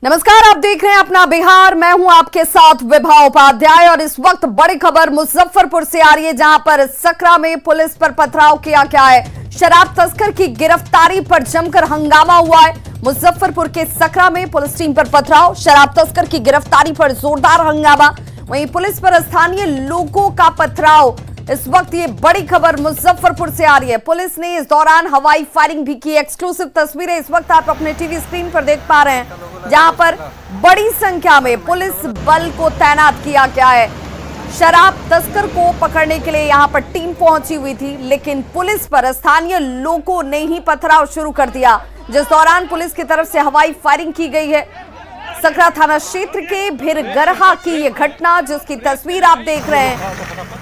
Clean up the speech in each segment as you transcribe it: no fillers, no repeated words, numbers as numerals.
नमस्कार, आप देख रहे हैं अपना बिहार। मैं हूं आपके साथ विभा उपाध्याय और इस वक्त बड़ी खबर मुजफ्फरपुर से आ रही है, जहां पर सकरा में पुलिस पर पथराव किया गया है। शराब तस्कर की गिरफ्तारी पर जमकर हंगामा हुआ है। मुजफ्फरपुर के सकरा में पुलिस टीम पर पथराव, शराब तस्कर की गिरफ्तारी पर जोरदार हंगामा। वहीं पुलिस पर स्थानीय लोगों का पथराव। इस वक्त ये बड़ी खबर मुजफ्फरपुर से आ रही है। पुलिस ने इस दौरान हवाई फायरिंग भी की। एक्सक्लूसिव तस्वीरें इस वक्त आप अपने टीवी स्क्रीन पर देख पा रहे हैं, जहां पर बड़ी संख्या में पुलिस बल को तैनात किया गया है। शराब तस्कर को पकड़ने के लिए यहां पर टीम पहुंची हुई थी, लेकिन पुलिस पर स्थानीय लोगों ने ही पथराव शुरू कर दिया, जिस दौरान पुलिस की तरफ से हवाई फायरिंग की गई है। सकरा थाना क्षेत्र के भिरगरहा की यह घटना, जिसकी तस्वीर आप देख रहे हैं।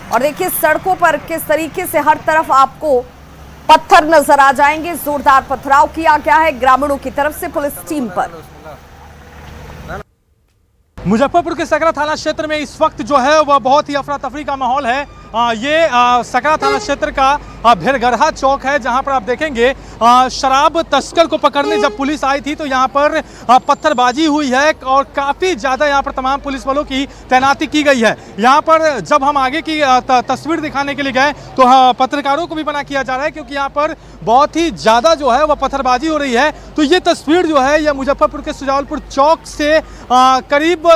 और देखिए सड़कों पर किस तरीके से हर तरफ आपको पत्थर नजर आ जाएंगे। जोरदार पथराव किया गया है ग्रामीणों की तरफ से पुलिस टीम पर। मुजफ्फरपुर के सकरा थाना क्षेत्र में इस वक्त जो है वह बहुत ही अफरा तफरी का माहौल है। ये सकरा थाना क्षेत्र का भिरगरहा चौक है, जहां पर आप देखेंगे शराब तस्कर को पकड़ने जब पुलिस आई थी तो यहां पर पत्थरबाजी हुई है और काफ़ी ज़्यादा यहां पर तमाम पुलिस बलों की तैनाती की गई है। यहां पर जब हम आगे की तस्वीर दिखाने के लिए गए तो पत्रकारों को भी मना किया जा रहा है, क्योंकि यहां पर बहुत ही ज़्यादा जो है वह पत्थरबाजी हो रही है। तो ये तस्वीर जो है यह मुजफ्फरपुर के सुजावलपुर चौक से करीब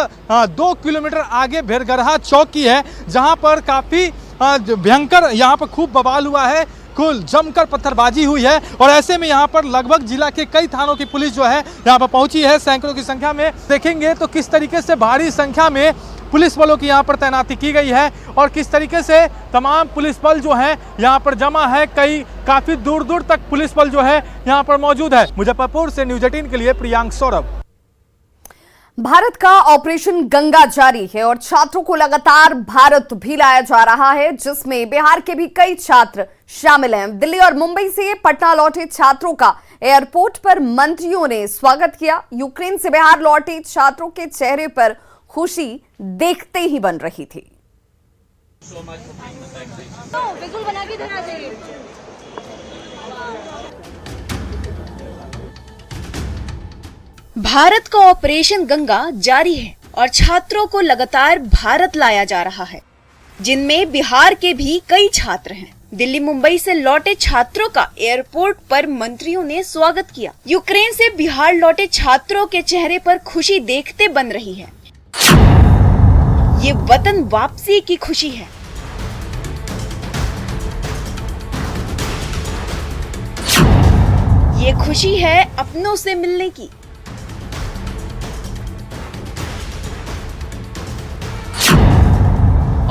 2 किलोमीटर आगे भिरगरहा चौक की है, जहां पर काफ़ी भयंकर यहाँ पर खूब बवाल हुआ है, कुल जमकर पत्थरबाजी हुई है। और ऐसे में यहाँ पर लगभग जिला के कई थानों की पुलिस जो है यहाँ पर पहुंची है, सैकड़ों की संख्या में। देखेंगे तो किस तरीके से भारी संख्या में पुलिस बलों की यहाँ पर तैनाती की गई है और किस तरीके से तमाम पुलिस बल जो है यहाँ पर जमा है। काफी दूर दूर तक पुलिस बल जो है यहाँ पर मौजूद है। मुजफ्फरपुर से न्यूज 18 के लिए प्रियांक सौरभ। भारत का ऑपरेशन गंगा जारी है और छात्रों को लगातार भारत भी लाया जा रहा है, जिसमें बिहार के भी कई छात्र शामिल हैं। दिल्ली और मुंबई से पटना लौटे छात्रों का एयरपोर्ट पर मंत्रियों ने स्वागत किया। यूक्रेन से बिहार लौटे छात्रों के चेहरे पर खुशी देखते ही बन रही थी। भारत का ऑपरेशन गंगा जारी है और छात्रों को लगातार भारत लाया जा रहा है, जिनमें बिहार के भी कई छात्र हैं। दिल्ली मुंबई से लौटे छात्रों का एयरपोर्ट पर मंत्रियों ने स्वागत किया। यूक्रेन से बिहार लौटे छात्रों के चेहरे पर खुशी देखते बन रही है। ये वतन वापसी की खुशी है। ये खुशी है अपनों से मिलने की।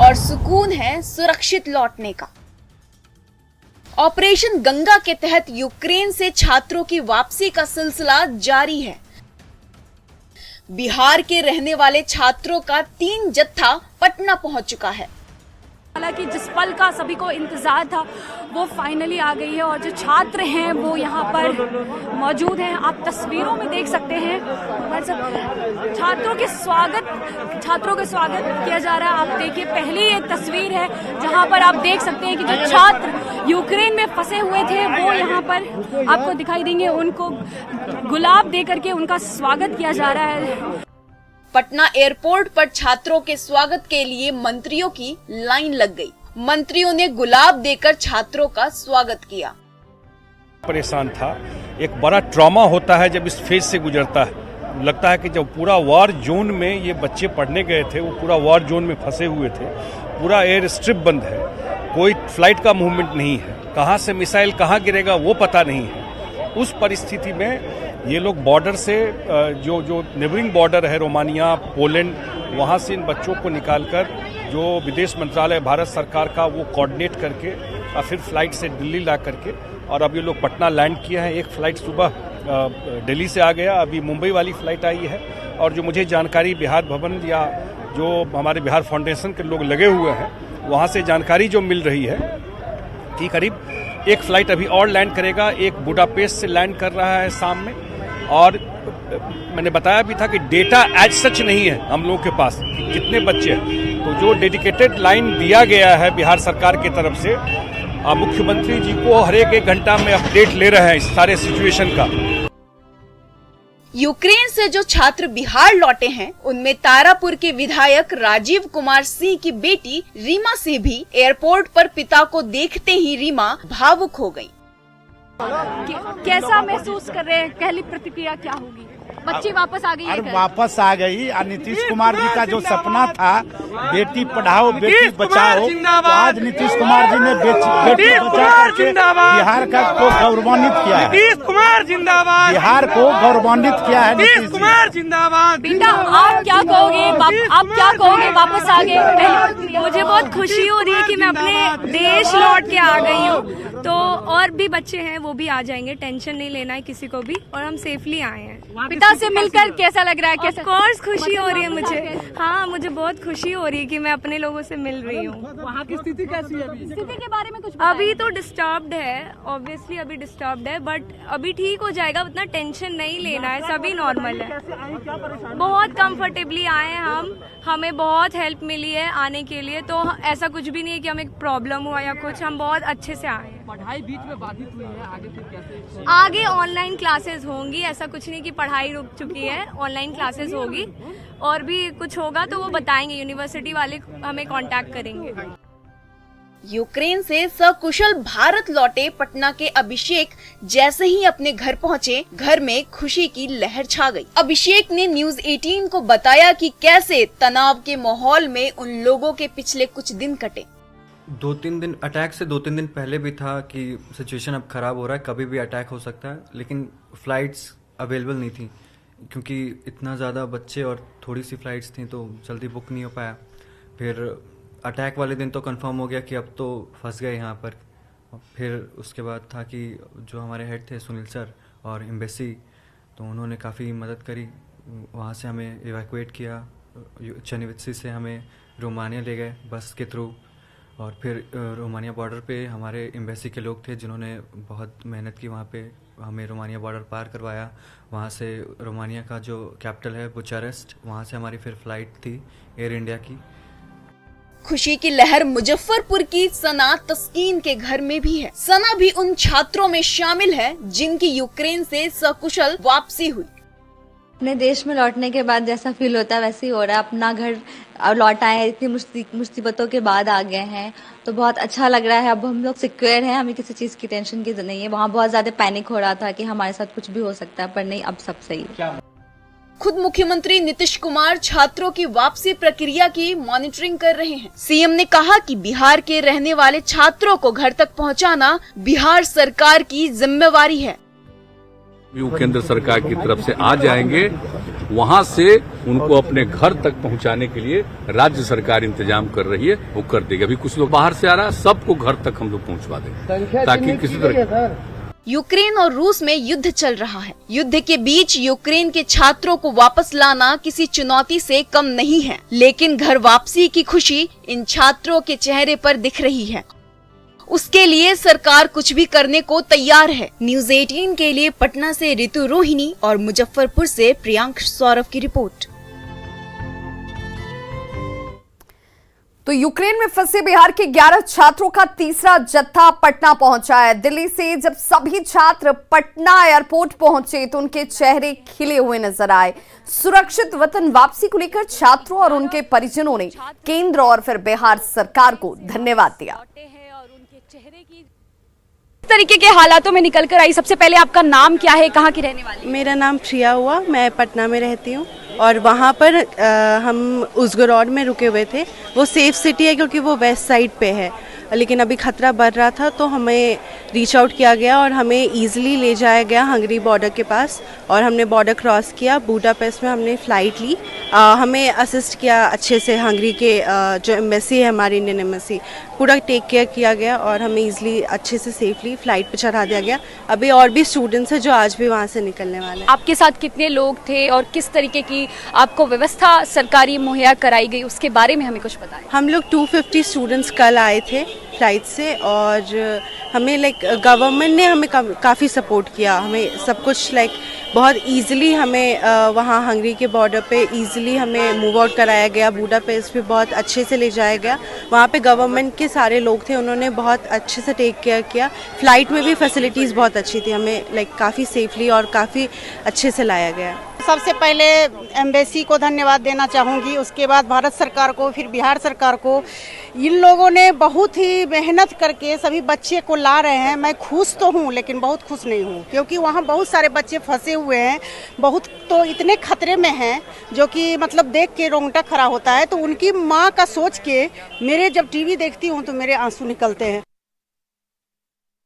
और सुकून है सुरक्षित लौटने का। ऑपरेशन गंगा के तहत यूक्रेन से छात्रों की वापसी का सिलसिला जारी है। बिहार के रहने वाले छात्रों का 3 जत्था पटना पहुंच चुका है। हालांकि जिस पल का सभी को इंतजार था वो फाइनली आ गई है और जो छात्र हैं वो यहाँ पर मौजूद हैं। आप तस्वीरों में देख सकते हैं छात्रों के स्वागत किया जा रहा है। आप देखिए पहली ये तस्वीर है जहाँ पर आप देख सकते हैं कि जो छात्र यूक्रेन में फंसे हुए थे वो यहाँ पर आपको दिखाई देंगे। उनको गुलाब दे करके उनका स्वागत किया जा रहा है। पटना एयरपोर्ट पर छात्रों के स्वागत के लिए मंत्रियों की लाइन लग गई। मंत्रियों ने गुलाब देकर छात्रों का स्वागत किया। परेशान था, एक बड़ा ट्रॉमा होता है जब इस फेज से गुजरता है। लगता है कि जब पूरा वॉर जोन में ये बच्चे पढ़ने गए थे, वो पूरा वॉर जोन में फंसे हुए थे, पूरा एयर स्ट्रिप बंद है, कोई फ्लाइट का मूवमेंट नहीं है, कहाँ से मिसाइल कहाँ गिरेगा वो पता नहीं है। उस परिस्थिति में ये लोग बॉर्डर से जो नेबरिंग बॉर्डर है रोमानिया, पोलैंड, वहाँ से इन बच्चों को निकालकर जो विदेश मंत्रालय भारत सरकार का वो कोऑर्डिनेट करके और फिर फ्लाइट से दिल्ली ला करके और अब ये लोग पटना लैंड किया है। एक फ़्लाइट सुबह दिल्ली से आ गया, अभी मुंबई वाली फ़्लाइट आई है। और जो मुझे जानकारी बिहार भवन या जो हमारे बिहार फाउंडेशन के लोग लगे हुए हैं वहाँ से जानकारी जो मिल रही है कि करीब एक फ़्लाइट अभी और लैंड करेगा। एक बुडापेस्ट से लैंड कर रहा है शाम में। और मैंने बताया भी था कि डेटा एज सच नहीं है हम लोगों के पास कितने बच्चे हैं। तो जो डेडिकेटेड लाइन दिया गया है बिहार सरकार की तरफ से, मुख्यमंत्री जी को हर एक घंटा में अपडेट ले रहे हैं इस सारे सिचुएशन का। यूक्रेन से जो छात्र बिहार लौटे हैं, उनमें तारापुर के विधायक राजीव कुमार सिंह की बेटी रीमा सिंह भी एयरपोर्ट पर पिता को देखते ही रीमा भावुक हो गयी। कैसा महसूस कर रहे हैं? पहली प्रतिक्रिया क्या होगी? बच्ची वापस आ गई है घर? वापस आ गई और नीतीश कुमार जी का जो सपना था बेटी पढ़ाओ बेटी बचाओ, तो आज नीतीश कुमार जी ने बेटी बचा करके बिहार का को गौरवान्वित किया है। नीतीश कुमार जिंदाबाद। बिहार को गौरवान्वित किया है नीतीश कुमार जिंदाबाद। बेटा आप क्या कहोगे? आप क्या कहोगे? वापस आ गए। मुझे बहुत खुशी हो रही है कि मैं अपने देश लौट के आ गई हूँ। तो और भी बच्चे हैं वो भी आ जाएंगे, टेंशन नहीं लेना है किसी को भी, और हम सेफली आए हैं। पिता से मिलकर कैसा लग रहा है? कैसा? ऑफ कोर्स खुशी हो रही है मुझे। हाँ, मुझे बहुत खुशी हो रही है कि मैं अपने लोगों से मिल रही हूँ। वहाँ की स्थिति कैसी है? स्थिति के बारे में कुछ बताइए। अभी तो डिस्टर्ब्ड है, ऑब्वियसली अभी डिस्टर्ब्ड है, बट अभी ठीक हो जाएगा। उतना टेंशन नहीं लेना है, सभी नॉर्मल है। बहुत कंफर्टेबली आए हैं हम, हमें बहुत हेल्प मिली है आने के लिए, तो ऐसा कुछ भी नहीं है कि हमें प्रॉब्लम हुआ या कुछ, हम बहुत अच्छे से आए हैं। पढ़ाई बीच में बाधित हुई है, आगे फिर कैसे? आगे ऑनलाइन क्लासेस होंगी, ऐसा कुछ नहीं कि पढ़ाई रुक चुकी है, ऑनलाइन क्लासेस होगी, और भी कुछ होगा तो वो बताएंगे, यूनिवर्सिटी वाले हमें कांटेक्ट करेंगे। यूक्रेन से सकुशल भारत लौटे पटना के अभिषेक जैसे ही अपने घर पहुंचे, घर में खुशी की लहर छा गई। अभिषेक ने न्यूज़ 18 को बताया कि कैसे तनाव के माहौल में उन लोगों के पिछले कुछ दिन कटे। 2-3 दिन अटैक से 2-3 दिन पहले भी था कि सिचुएशन अब ख़राब हो रहा है, कभी भी अटैक हो सकता है, लेकिन फ़्लाइट्स अवेलेबल नहीं थी क्योंकि इतना ज़्यादा बच्चे और थोड़ी सी फ़्लाइट्स थी तो जल्दी बुक नहीं हो पाया। फिर अटैक वाले दिन तो कंफर्म हो गया कि अब तो फंस गए यहाँ पर। फिर उसके बाद था कि जो हमारे हेड थे सुनील सर और एम्बेसी, तो उन्होंने काफ़ी मदद करी, वहाँ से हमें इवैक्यूएट किया, चेनिवित्सी से हमें रोमानिया ले गए बस के थ्रू, और फिर रोमानिया बॉर्डर पे हमारे एम्बेसी के लोग थे जिन्होंने बहुत मेहनत की, वहाँ पे हमें रोमानिया बॉर्डर पार करवाया। वहाँ से रोमानिया का जो कैपिटल है बुचारेस्ट, वहाँ से हमारी फिर फ्लाइट थी एयर इंडिया की। खुशी की लहर मुजफ्फरपुर की सना तस्कीन के घर में भी है। सना भी उन छात्रों में शामिल है जिनकी यूक्रेन से सकुशल वापसी हुई। अपने देश में लौटने के बाद जैसा फील होता है वैसे ही हो रहा है। अपना घर लौट आए हैं, इतनी मुसीबतों के बाद आ गए हैं, तो बहुत अच्छा लग रहा है। अब हम लोग सिक्योर हैं, हमें किसी चीज़ की टेंशन की नहीं है। वहाँ बहुत ज़्यादा पैनिक हो रहा था कि हमारे साथ कुछ भी हो सकता है, पर नहीं, अब सब सही है। खुद मुख्यमंत्री नीतीश कुमार छात्रों की वापसी प्रक्रिया की मॉनिटरिंग कर रहे हैं। सीएम ने कहा कि बिहार के रहने वाले छात्रों को घर तक पहुंचाना बिहार सरकार की जिम्मेवारी है। केंद्र सरकार की तरफ से आ जाएंगे, वहां से उनको अपने घर तक पहुंचाने के लिए राज्य सरकार इंतजाम कर रही है, वो कर देगी। अभी कुछ लोग बाहर से आ रहा है, सबको घर तक हम लोग पहुंचवा देंगे ताकि किसी तरह। यूक्रेन और रूस में युद्ध चल रहा है। युद्ध के बीच यूक्रेन के छात्रों को वापस लाना किसी चुनौती से कम नहीं है, लेकिन घर वापसी की खुशी इन छात्रों के चेहरे पर दिख रही है। उसके लिए सरकार कुछ भी करने को तैयार है। न्यूज़ 18 के लिए पटना से ऋतु रोहिणी और मुजफ्फरपुर से प्रियांक सौरभ की रिपोर्ट। तो यूक्रेन में फंसे बिहार के 11 छात्रों का तीसरा जत्था पटना पहुंचा है। दिल्ली से जब सभी छात्र पटना एयरपोर्ट पहुंचे तो उनके चेहरे खिले हुए नजर आए। सुरक्षित वतन वापसी को लेकर छात्रों और उनके परिजनों ने केंद्र और फिर बिहार सरकार को धन्यवाद दिया। इस तरीके के हालातों में निकल कर आई, सबसे पहले आपका नाम क्या है, कहाँ की रहने वाली? मेरा नाम प्रिया हुआ, मैं पटना में रहती हूँ और वहाँ पर हम उजगरौड में रुके हुए थे। वो सेफ सिटी है क्योंकि वो वेस्ट साइड पे है, लेकिन अभी खतरा बढ़ रहा था तो हमें रीच आउट किया गया और हमें ईजिली ले जाया गया हंगरी बॉर्डर के पास और हमने बॉर्डर क्रॉस किया। बुडापेस्ट में हमने फ़्लाइट ली। हमें असिस्ट किया अच्छे से हंगरी के जो एम्बेसी है, हमारी इंडियन एम्बेसी, पूरा टेक केयर किया गया और हमें ईजिली अच्छे से सेफली फ़्लाइट पे चढ़ा दिया गया। अभी और भी स्टूडेंट्स हैं जो आज भी वहाँ से निकलने वाले हैं। आपके साथ कितने लोग थे और किस तरीके की आपको व्यवस्था सरकारी मुहैया कराई गई, उसके बारे में हमें कुछ बताएं। हम लोग 250 स्टूडेंट्स कल आए थे फ्लाइट से और हमें गवर्नमेंट ने हमें काफ़ी सपोर्ट किया। हमें सब कुछ बहुत इजीली हमें वहाँ हंगरी के बॉर्डर पे इजीली हमें मूव आउट कराया गया। बुडापेस्ट भी बहुत अच्छे से ले जाया गया। वहाँ पे गवर्नमेंट के सारे लोग थे, उन्होंने बहुत अच्छे से टेक केयर किया। फ़्लाइट में भी फैसिलिटीज़ बहुत अच्छी थी, हमें काफ़ी सेफली और काफ़ी अच्छे से लाया गया। सबसे पहले एम्बेसी को धन्यवाद देना चाहूँगी, उसके बाद भारत सरकार को, फिर बिहार सरकार को। इन लोगों ने बहुत ही मेहनत करके सभी बच्चे को ला रहे हैं। मैं खुश तो हूँ लेकिन बहुत खुश नहीं हूँ, क्योंकि वहाँ बहुत सारे बच्चे फंसे हुए हैं, बहुत तो इतने खतरे में हैं जो कि मतलब देख के रोंगटा खड़ा होता है। तो उनकी माँ का सोच के मेरे जब टीवी देखती हूँ तो मेरे आंसू निकलते हैं।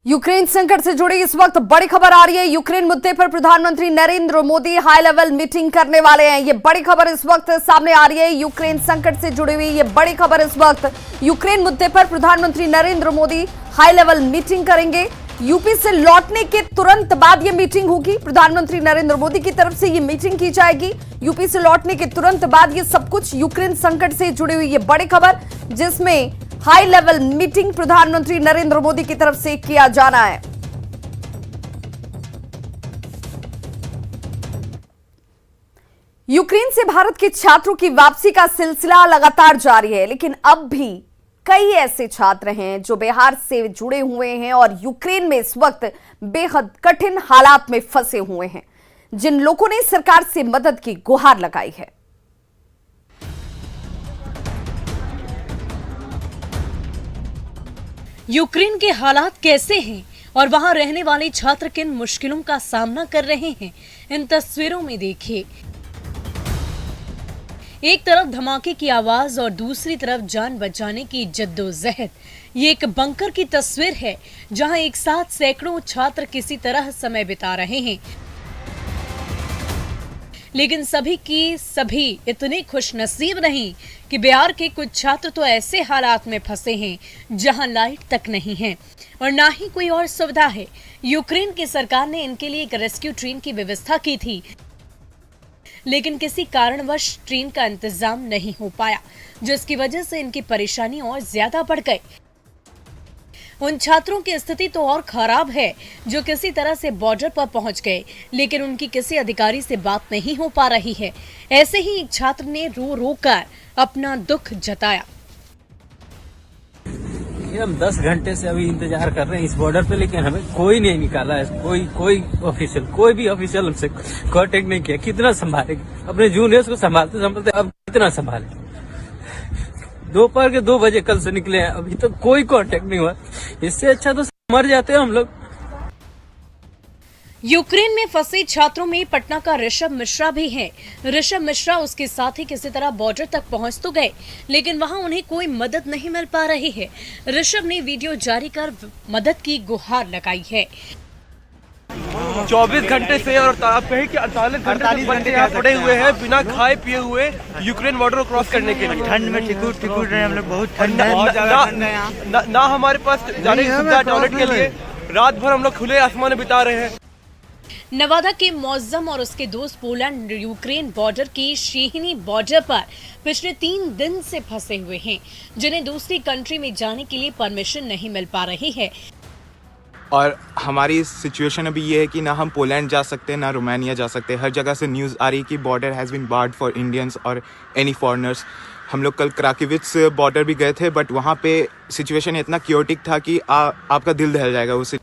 यूक्रेन संकट से जुड़ी इस वक्त बड़ी खबर आ रही है। यूक्रेन मुद्दे पर प्रधानमंत्री Narendra Modi high level meeting करने वाले हैं। ये बड़ी खबर इस वक्त सामने आ रही है। यूक्रेन संकट से जुड़ी हुई ये बड़ी खबर इस वक्त, यूक्रेन मुद्दे पर प्रधानमंत्री Narendra Modi high level meeting करेंगे। यूपी से लौटने के तुरंत बाद ये मीटिंग होगी। प्रधानमंत्री नरेंद्र मोदी की तरफ से ये मीटिंग की जाएगी। यूपी से लौटने के तुरंत बाद ये सब कुछ यूक्रेन संकट से जुड़ी हुई ये बड़ी खबर, जिसमें हाई लेवल मीटिंग प्रधानमंत्री नरेंद्र मोदी की तरफ से किया जाना है। यूक्रेन से भारत के छात्रों की वापसी का सिलसिला लगातार जारी है, लेकिन अब भी कई ऐसे छात्र हैं जो बिहार से जुड़े हुए हैं और यूक्रेन में इस वक्त बेहद कठिन हालात में फंसे हुए हैं, जिन लोगों ने सरकार से मदद की गुहार लगाई है। यूक्रेन के हालात कैसे हैं और वहां रहने वाले छात्र किन मुश्किलों का सामना कर रहे हैं, इन तस्वीरों में देखिए। एक तरफ धमाके की आवाज और दूसरी तरफ जान बचाने की जद्दोजहद। ये एक बंकर की तस्वीर है जहां एक साथ सैकड़ों छात्र किसी तरह समय बिता रहे हैं, लेकिन सभी की सभी इतने खुशनसीब नहीं कि बिहार के कुछ छात्र तो ऐसे हालात में फंसे हैं जहां लाइट तक नहीं है और ना ही कोई और सुविधा है। यूक्रेन की सरकार ने इनके लिए एक रेस्क्यू ट्रेन की व्यवस्था की थी, लेकिन किसी कारणवश ट्रेन का इंतजाम नहीं हो पाया, जिसकी वजह से इनकी परेशानी और ज्यादा बढ़ गई। उन छात्रों की स्थिति तो और खराब है जो किसी तरह से बॉर्डर पर पहुंच गए, लेकिन उनकी किसी अधिकारी से बात नहीं हो पा रही है। ऐसे ही एक छात्र ने रो रो कर अपना दुख जताया। हम 10 घंटे से अभी इंतजार कर रहे हैं इस बॉर्डर पे, लेकिन हमें कोई नहीं निकाला है। कोई ऑफिशियल, कोई भी ऑफिशियल हमसे कांटेक्ट नहीं किया। कितना संभालेंगे अपने जूनियर्स को, संभालते अब कितना संभालेंगे। दोपहर के 2 बजे कल से निकले हैं, अभी तक कोई कांटेक्ट नहीं हुआ। इससे अच्छा तो मर जाते हैं हम लोग। यूक्रेन में फंसे छात्रों में पटना का ऋषभ मिश्रा भी है। ऋषभ मिश्रा उसके साथी किसी तरह बॉर्डर तक पहुंच तो गए, लेकिन वहां उन्हें कोई मदद नहीं मिल पा रही है। ऋषभ ने वीडियो जारी कर मदद की गुहार लगाई है। 24 घंटे से और आप कहें कि 48 घंटे यहाँ पड़े हुए हैं बिना खाए पिए हुए यूक्रेन बॉर्डर को क्रॉस करने के लिए। ठंड में ठिकुर रहे हम लोग, बहुत ठंड ना हमारे पास जाने की सुविधा टॉयलेट के लिए। रात भर हम लोग खुले आसमान में बिता रहे हैं। नवादा के मौजम और उसके दोस्त पोलैंड यूक्रेन बॉर्डर की शीहिनी बॉर्डर पर पिछले 3 दिन से फंसे हुए हैं, जिन्हें दूसरी कंट्री में जाने के लिए परमिशन नहीं मिल पा रही है। और हमारी सिचुएशन अभी ये है कि ना हम पोलैंड जा सकते हैं ना रोमानिया जा सकते हैं। हर जगह से न्यूज़ आ रही है कि border has been barred for Indians और एनी फॉरेनर्स। हम लोग कल क्राकोविच बॉर्डर भी गए थे, बट वहाँ पे सिचुएशन इतना क्योटिक था कि आपका दिल दहल जाएगा उसे।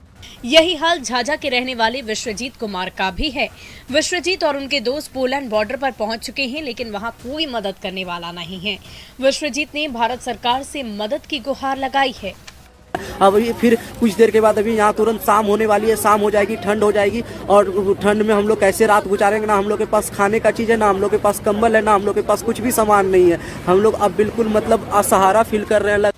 यही हाल झाझा के रहने वाले विश्वजीत कुमार का भी है। विश्वजीत और उनके दोस्त पोलैंड बॉर्डर पर पहुंच चुके हैं, लेकिन वहां कोई मदद करने वाला नहीं है। विश्वजीत ने भारत सरकार से मदद की गुहार लगाई है। अब ये फिर कुछ देर के बाद अभी यहाँ तुरंत शाम होने वाली है, शाम हो जाएगी, ठंड हो जाएगी और ठंड में हम लोग कैसे रात गुजारेंगे। ना हम लोग के पास खाने का चीज़ है, ना हम लोग के पास कंबल है, ना हम लोग के पास कुछ भी सामान नहीं है। हम लोग अब बिल्कुल मतलब असहारा फील कर रहे हैं।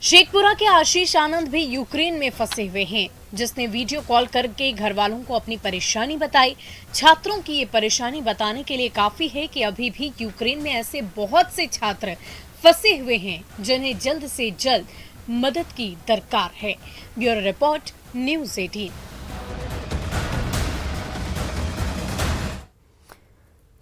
शेखपुरा के आशीष आनंद भी यूक्रेन में फंसे हुए हैं, जिसने वीडियो कॉल करके घर वालों को अपनी परेशानी बताई। छात्रों की ये परेशानी बताने के लिए काफी है कि अभी भी यूक्रेन में ऐसे बहुत से छात्र फंसे हुए हैं जिन्हें जल्द से जल्द मदद की दरकार है। Bureau report, news 18।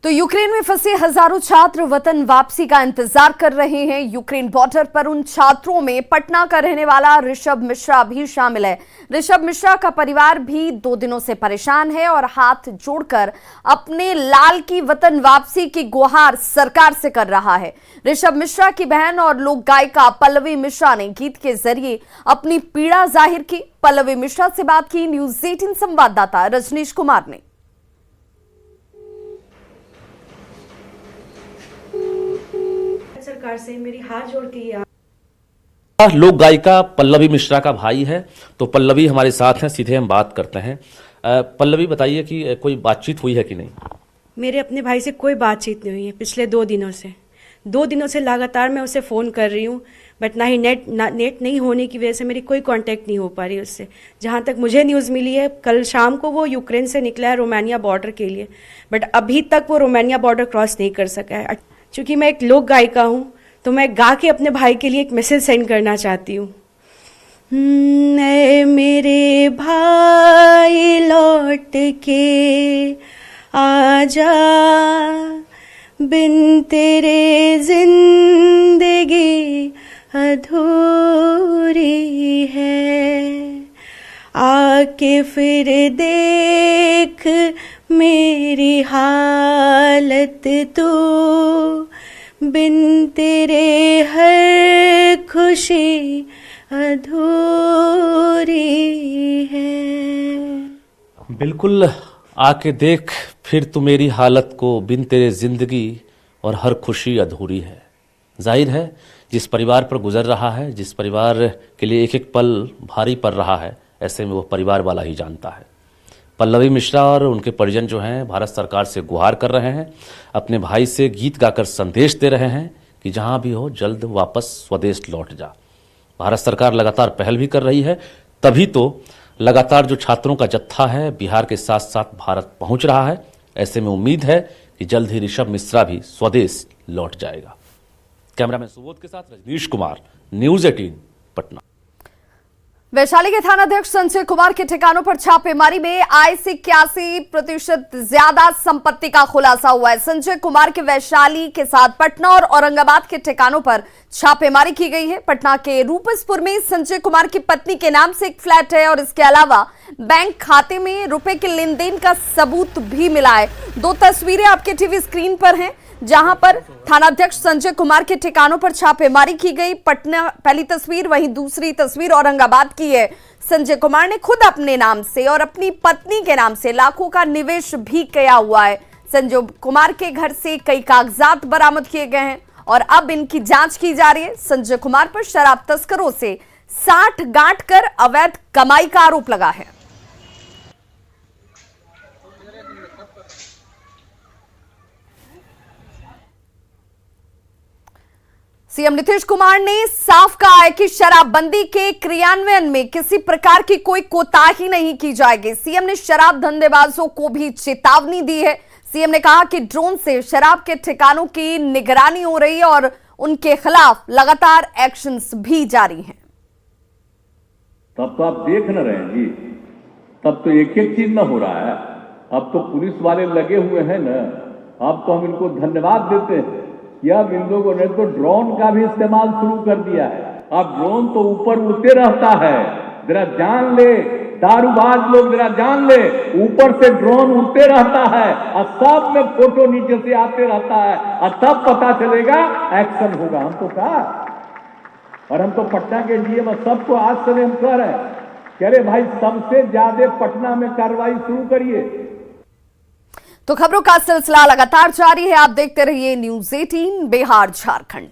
तो यूक्रेन में फंसे हजारों छात्र वतन वापसी का इंतजार कर रहे हैं। यूक्रेन बॉर्डर पर उन छात्रों में पटना का रहने वाला ऋषभ मिश्रा भी शामिल है। ऋषभ मिश्रा का परिवार भी 2 दिनों से परेशान है और हाथ जोड़कर अपने लाल की वतन वापसी की गुहार सरकार से कर रहा है। ऋषभ मिश्रा की बहन और लोक गायिका पल्लवी मिश्रा ने गीत के जरिए अपनी पीड़ा जाहिर की। पल्लवी मिश्रा से बात की न्यूज़ 18 संवाददाता रजनीश कुमार ने। सरकार से मेरी हाथ जोड़ के ये लोक गायिका पल्लवी मिश्रा का भाई है, तो पल्लवी हमारे साथ हैं, सीधे हम बात करते हैं। पल्लवी बताइए कि कोई बातचीत हुई है कि नहीं? मेरे अपने भाई से कोई बातचीत नहीं हुई है पिछले 2 दिनों से। 2 दिनों से लगातार मैं उसे फ़ोन कर रही हूँ, बट ना ही नेट नहीं होने की वजह से मेरी कोई कांटेक्ट नहीं हो पा रही उससे। जहाँ तक मुझे न्यूज़ मिली है, कल शाम को वो यूक्रेन से निकला है रोमानिया बॉर्डर के लिए, बट अभी तक वो रोमानिया बॉर्डर क्रॉस नहीं कर सका है। चूँकि मैं एक लोक गायिका हूँ, तो मैं गा के अपने भाई के लिए एक मैसेज सेंड करना चाहती हूँ। मेरे भाई लौट के आजा, बिन तेरे जिंदगी अधूरी है, आके फिर देख मेरी हालत तू, बिन तेरे हर खुशी अधूरी है। बिल्कुल, आके देख फिर तू मेरी हालत को, बिन तेरे जिंदगी और हर खुशी अधूरी है। जाहिर है जिस परिवार पर गुजर रहा है, जिस परिवार के लिए एक एक पल भारी पड़ रहा है, ऐसे में वो परिवार वाला ही जानता है। पल्लवी मिश्रा और उनके परिजन जो हैं भारत सरकार से गुहार कर रहे हैं, अपने भाई से गीत गाकर संदेश दे रहे हैं कि जहां भी हो जल्द वापस स्वदेश लौट जा। भारत सरकार लगातार पहल भी कर रही है, तभी तो लगातार जो छात्रों का जत्था है बिहार के साथ साथ भारत पहुंच रहा है। ऐसे में उम्मीद है कि जल्द ही ऋषभ मिश्रा भी स्वदेश लौट जाएगा। कैमरामैन सुबोध के साथ रजनीश कुमार, न्यूज़ 18 पटना। वैशाली के थानाध्यक्ष संजय कुमार के ठिकानों पर छापेमारी में आय से 81% ज्यादा संपत्ति का खुलासा हुआ है। संजय कुमार के वैशाली के साथ पटना और औरंगाबाद के ठिकानों पर छापेमारी की गई है। पटना के रूपसपुर में संजय कुमार की पत्नी के नाम से एक फ्लैट है और इसके अलावा बैंक खाते में रुपए के लेन देन का सबूत भी मिला है। 2 तस्वीरें आपके टीवी स्क्रीन पर हैं, जहां पर थानाध्यक्ष संजय कुमार के ठिकानों पर छापेमारी की गई। पटना पहली तस्वीर, वहीं दूसरी तस्वीर औरंगाबाद की है। संजय कुमार ने खुद अपने नाम से और अपनी पत्नी के नाम से लाखों का निवेश भी किया हुआ है। संजय कुमार के घर से कई कागजात बरामद किए गए हैं और अब इनकी जांच की जा रही है। संजय कुमार पर शराब तस्करों से 60 गांठ कर अवैध कमाई का आरोप लगा है। सीएम नीतीश कुमार ने साफ कहा है कि शराबबंदी के क्रियान्वयन में किसी प्रकार की कोई कोताही नहीं की जाएगी। सीएम ने शराब धंधेबाजों को भी चेतावनी दी है। सीएम ने कहा कि ड्रोन से शराब के ठिकानों की निगरानी हो रही है और उनके खिलाफ लगातार एक्शंस भी जारी हैं। तब तो आप देख न रहे हैं जी, तब तो एक एक चीज न हो रहा है। अब तो पुलिस वाले लगे हुए हैं न, अब तो हम इनको धन्यवाद देते हैं कि अब इन लोगों ने तो ड्रोन का भी इस्तेमाल शुरू कर दिया है। अब ड्रोन तो ऊपर उड़ते रहता है, जरा जान ले दारूबाज लोग, जरा जान ले, ऊपर से ड्रोन उड़ते रहता है और सब में फोटो नीचे से आते रहता है और तब पता चलेगा, एक्शन होगा। हम तो कहा, और हम तो पटना के डीएम सबको आज से हम कह रहे हैं कि अरे भाई सबसे ज्यादा पटना में कार्रवाई शुरू करिए। तो खबरों का सिलसिला लगातार जारी है। आप देखते रहिए न्यूज़ 18 बिहार झारखंड।